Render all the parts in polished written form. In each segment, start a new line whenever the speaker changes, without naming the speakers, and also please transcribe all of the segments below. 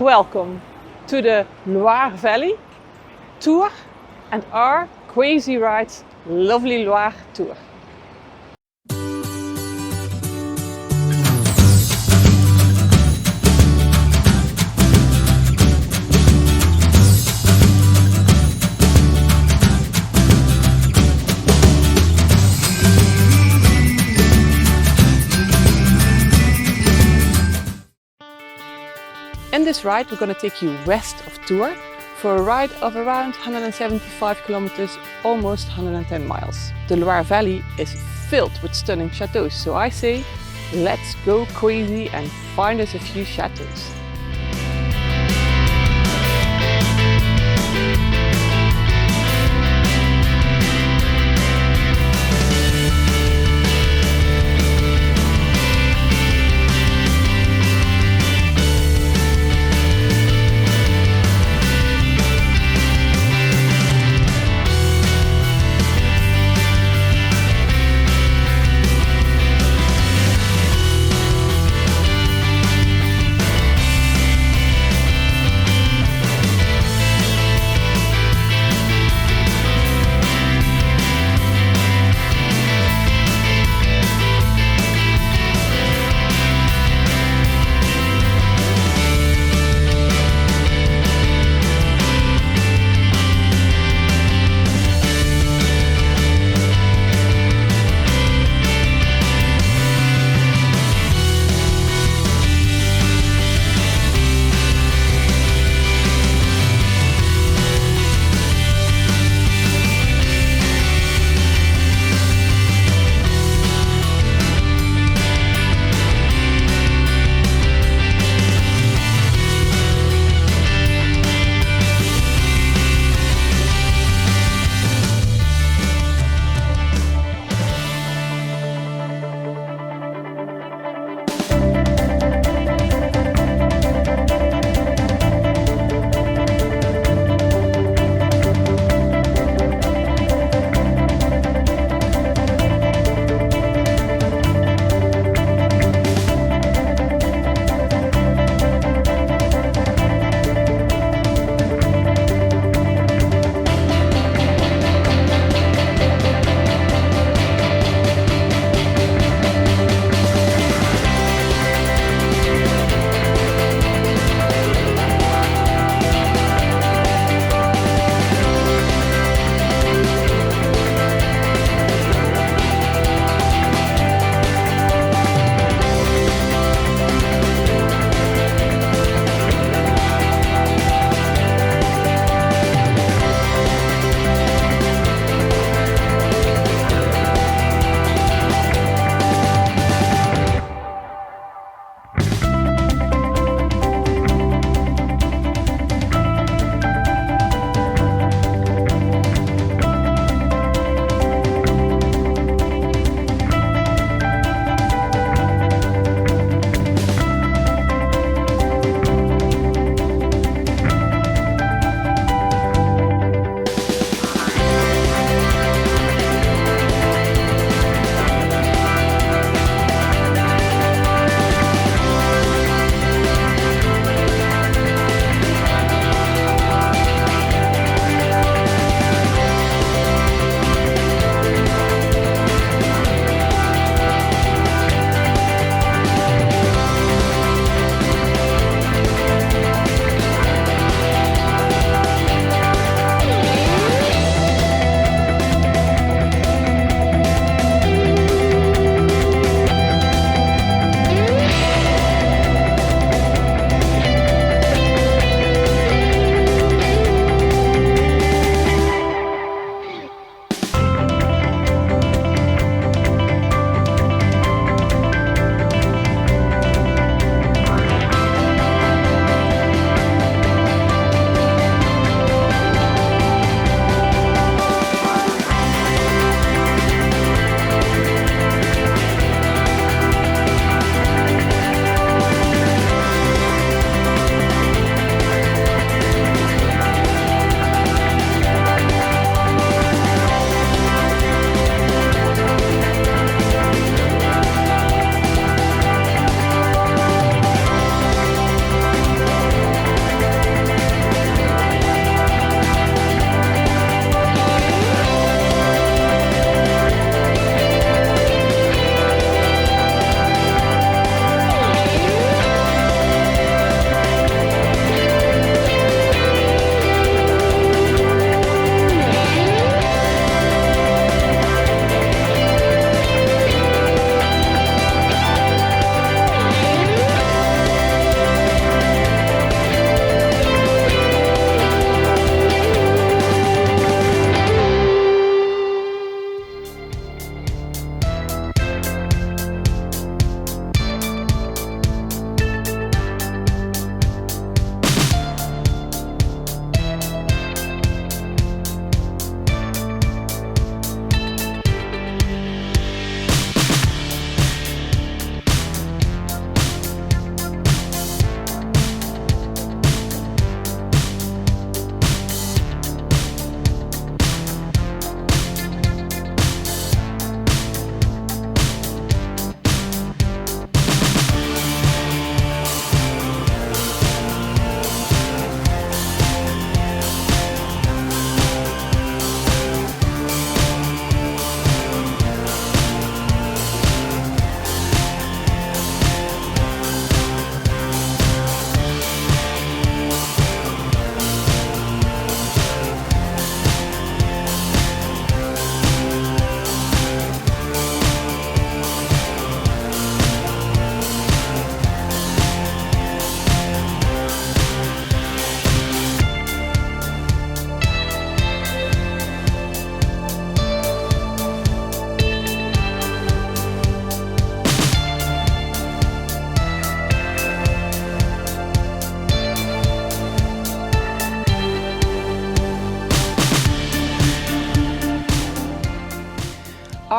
welcome to the Loire Valley tour and our Quazy Rides lovely Loire tour. In this ride we're going to take you west of Tours for a ride of around 175 kilometers, almost 110 miles. The Loire Valley is filled with stunning chateaus, so I say let's go crazy and find us a few chateaus.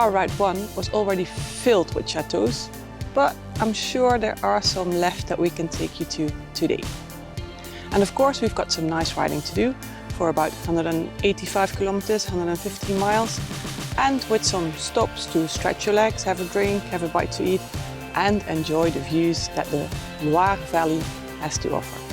Loire Ride 1 was already filled with chateaus, but I'm sure there are some left that we can take you to today. And of course we've got some nice riding to do for about 185 kilometers, 115 miles, and with some stops to stretch your legs, have a drink, have a bite to eat, and enjoy the views that the Loire Valley has to offer.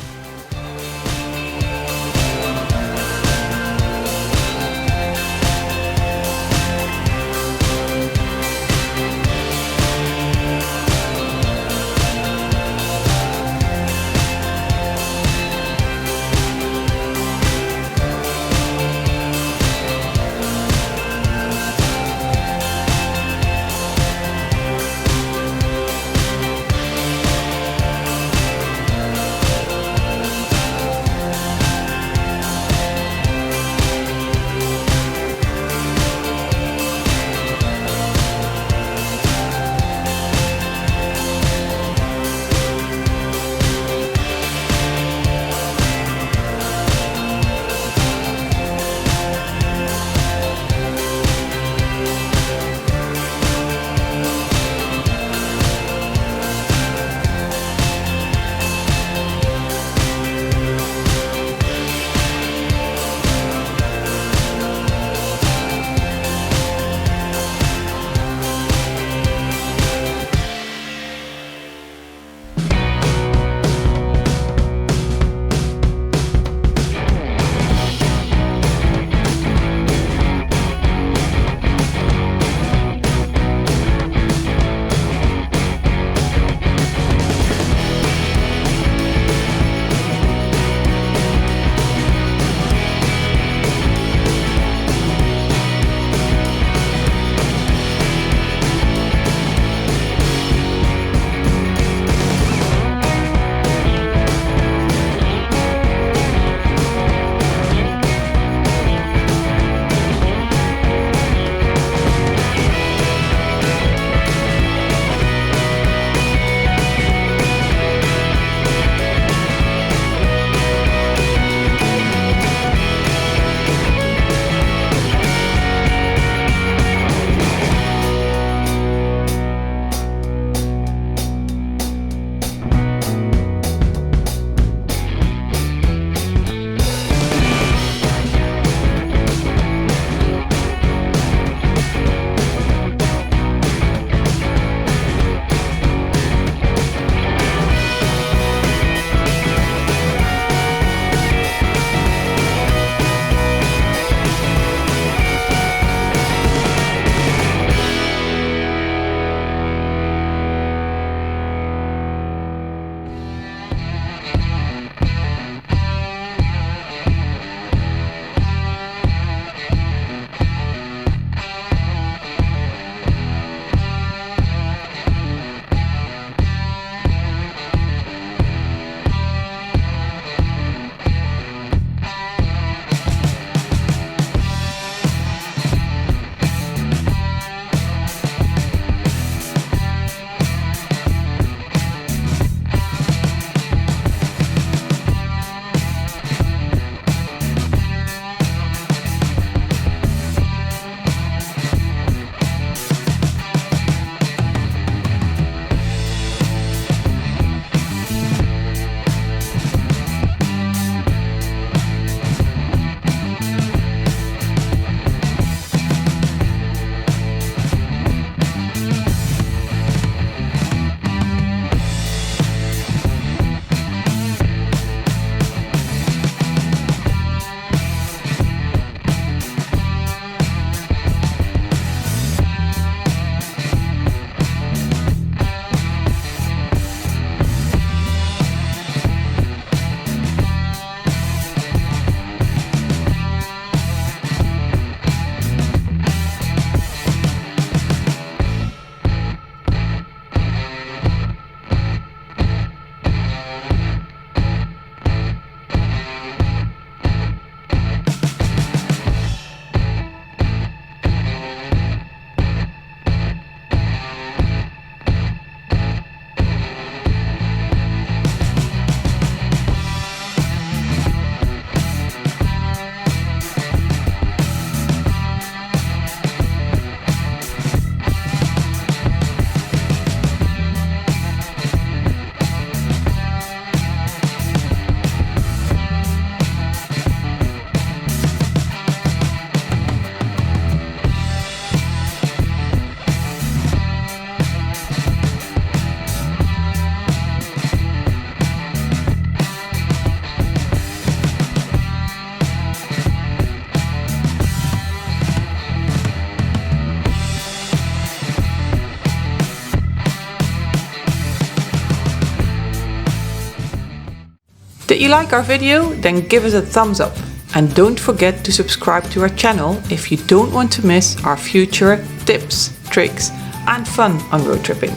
you like our video, then give us a thumbs up. And don't forget to subscribe to our channel if you don't want to miss our future tips, tricks and fun on road tripping.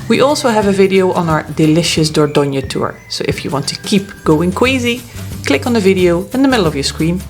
We also have a video on our delicious Dordogne tour, so if you want to keep going queasy, click on the video in the middle of your screen